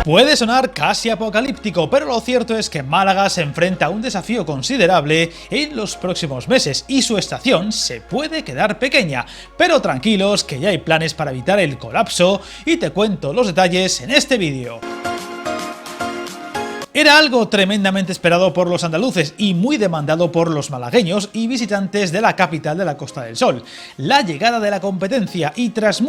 Puede sonar casi apocalíptico, pero lo cierto es que Málaga se enfrenta a un desafío considerable en los próximos meses y su estación se puede quedar pequeña. Pero tranquilos, que ya hay planes para evitar el colapso y te cuento los detalles en este vídeo. Era algo tremendamente esperado por los andaluces y muy demandado por los malagueños y visitantes de la capital de la Costa del Sol. La llegada de la competencia y tras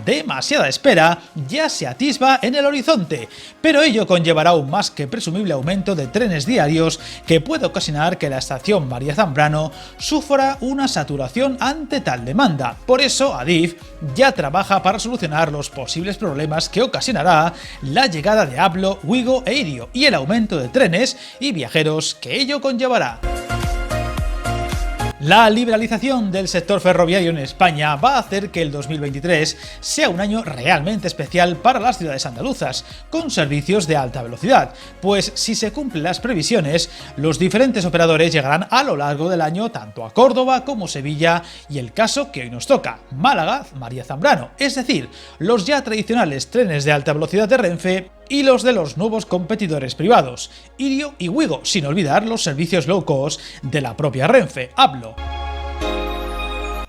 demasiada espera, ya se atisba en el horizonte, pero ello conllevará un más que presumible aumento de trenes diarios que puede ocasionar que la estación María Zambrano sufra una saturación ante tal demanda. Por eso Adif ya trabaja para solucionar los posibles problemas que ocasionará la llegada de Ablo, Wigo e Irio y el aumento de trenes y viajeros que ello conllevará. La liberalización del sector ferroviario en España va a hacer que el 2023 sea un año realmente especial para las ciudades andaluzas, con servicios de alta velocidad, pues si se cumplen las previsiones, los diferentes operadores llegarán a lo largo del año tanto a Córdoba como Sevilla y el caso que hoy nos toca, Málaga, María Zambrano, es decir, los ya tradicionales trenes de alta velocidad de Renfe y los de los nuevos competidores privados, Irio y Wigo, sin olvidar los servicios low cost de la propia Renfe, Ablo.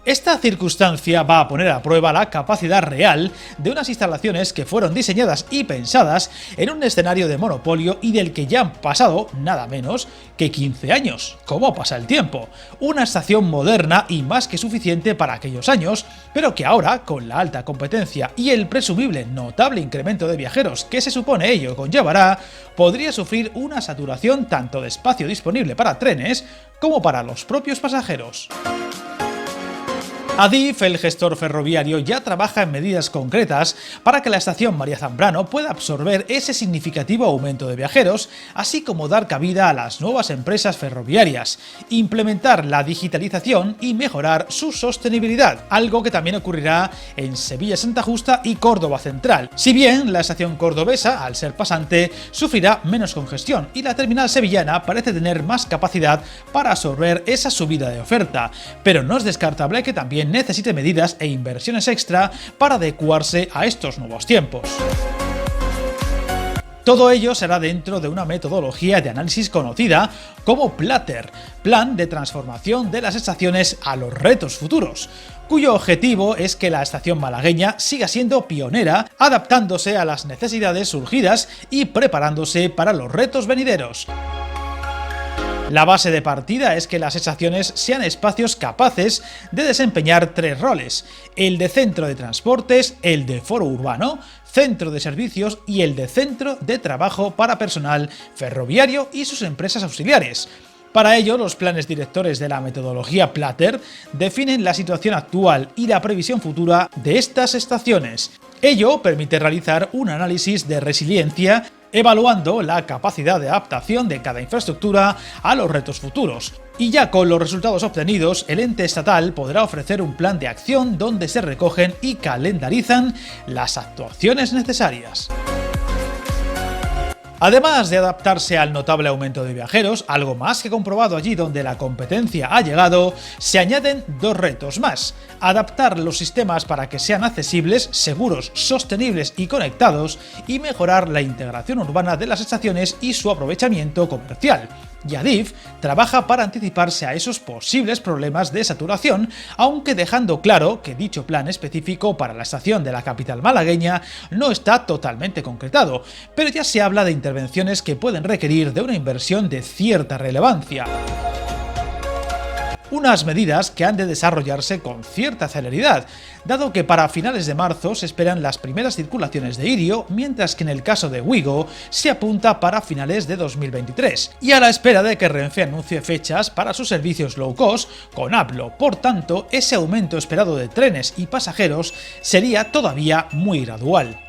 Esta circunstancia va a poner a prueba la capacidad real de unas instalaciones que fueron diseñadas y pensadas en un escenario de monopolio y del que ya han pasado nada menos que 15 años. ¿Cómo pasa el tiempo? Una estación moderna y más que suficiente para aquellos años, pero que ahora, con la alta competencia y el presumible notable incremento de viajeros que se supone ello conllevará, podría sufrir una saturación tanto de espacio disponible para trenes como para los propios pasajeros. Adif, el gestor ferroviario, ya trabaja en medidas concretas para que la estación María Zambrano pueda absorber ese significativo aumento de viajeros, así como dar cabida a las nuevas empresas ferroviarias, implementar la digitalización y mejorar su sostenibilidad, algo que también ocurrirá en Sevilla Santa Justa y Córdoba Central. Si bien la estación cordobesa, al ser pasante, sufrirá menos congestión y la terminal sevillana parece tener más capacidad para absorber esa subida de oferta, pero no es descartable que también necesite medidas e inversiones extra para adecuarse a estos nuevos tiempos. Todo ello será dentro de una metodología de análisis conocida como Plater, Plan de Transformación de las Estaciones a los Retos Futuros, cuyo objetivo es que la estación malagueña siga siendo pionera, adaptándose a las necesidades surgidas y preparándose para los retos venideros. La base de partida es que las estaciones sean espacios capaces de desempeñar tres roles: el de centro de transportes, el de foro urbano, centro de servicios y el de centro de trabajo para personal ferroviario y sus empresas auxiliares. Para ello, los planes directores de la metodología Plater definen la situación actual y la previsión futura de estas estaciones. Ello permite realizar un análisis de resiliencia, evaluando la capacidad de adaptación de cada infraestructura a los retos futuros. Y ya con los resultados obtenidos, el ente estatal podrá ofrecer un plan de acción donde se recogen y calendarizan las actuaciones necesarias. Además de adaptarse al notable aumento de viajeros, algo más que comprobado allí donde la competencia ha llegado, se añaden dos retos más: adaptar los sistemas para que sean accesibles, seguros, sostenibles y conectados, y mejorar la integración urbana de las estaciones y su aprovechamiento comercial. Y Adif trabaja para anticiparse a esos posibles problemas de saturación, aunque dejando claro que dicho plan específico para la estación de la capital malagueña no está totalmente concretado, pero ya se habla de intervenciones que pueden requerir de una inversión de cierta relevancia. Unas medidas que han de desarrollarse con cierta celeridad, dado que para finales de marzo se esperan las primeras circulaciones de Irio, mientras que en el caso de Wigo se apunta para finales de 2023, y a la espera de que Renfe anuncie fechas para sus servicios low cost con Ablo. Por tanto, ese aumento esperado de trenes y pasajeros sería todavía muy gradual.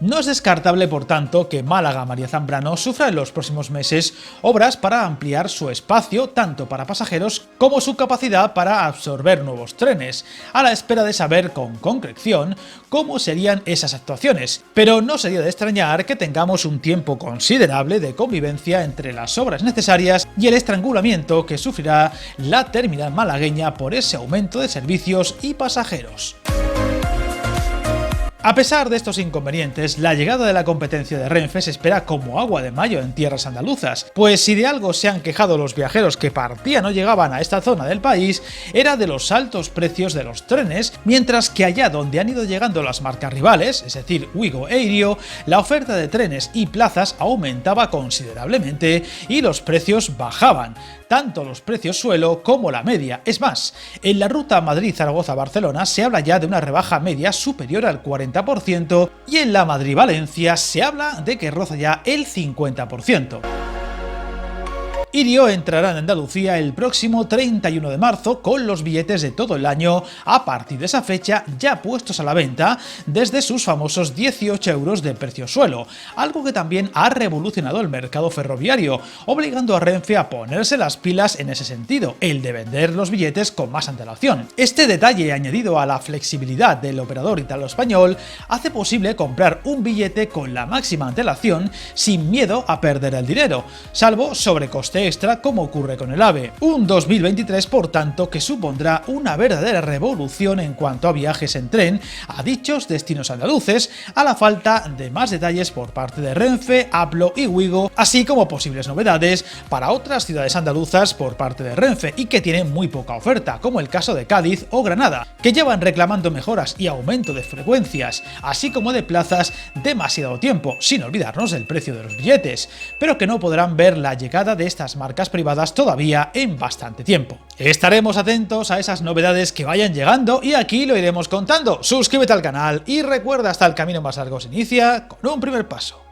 No es descartable, por tanto, que Málaga-María Zambrano sufra en los próximos meses obras para ampliar su espacio tanto para pasajeros como su capacidad para absorber nuevos trenes, a la espera de saber con concreción cómo serían esas actuaciones. Pero no sería de extrañar que tengamos un tiempo considerable de convivencia entre las obras necesarias y el estrangulamiento que sufrirá la terminal malagueña por ese aumento de servicios y pasajeros. A pesar de estos inconvenientes, la llegada de la competencia de Renfe se espera como agua de mayo en tierras andaluzas, pues si de algo se han quejado los viajeros que partían o llegaban a esta zona del país, era de los altos precios de los trenes, mientras que allá donde han ido llegando las marcas rivales, es decir, Wigo e Irio, la oferta de trenes y plazas aumentaba considerablemente y los precios bajaban, tanto los precios suelo como la media. Es más, en la ruta Madrid-Zaragoza-Barcelona se habla ya de una rebaja media superior al 40% y en la Madrid-Valencia se habla de que roza ya el 50%. Irio entrará en Andalucía el próximo 31 de marzo con los billetes de todo el año a partir de esa fecha ya puestos a la venta desde sus famosos 18 euros de precio suelo, algo que también ha revolucionado el mercado ferroviario, obligando a Renfe a ponerse las pilas en ese sentido, el de vender los billetes con más antelación. Este detalle, añadido a la flexibilidad del operador italo-español, hace posible comprar un billete con la máxima antelación sin miedo a perder el dinero, salvo sobrecoste extra como ocurre con el AVE. Un 2023, por tanto, que supondrá una verdadera revolución en cuanto a viajes en tren a dichos destinos andaluces, a la falta de más detalles por parte de Renfe, Aplo y Wigo, así como posibles novedades para otras ciudades andaluzas por parte de Renfe y que tienen muy poca oferta, como el caso de Cádiz o Granada, que llevan reclamando mejoras y aumento de frecuencias, así como de plazas demasiado tiempo, sin olvidarnos del precio de los billetes, pero que no podrán ver la llegada de estas marcas privadas todavía en bastante tiempo. Estaremos atentos a esas novedades que vayan llegando y aquí lo iremos contando. Suscríbete al canal y recuerda, hasta el camino más largo se inicia con un primer paso.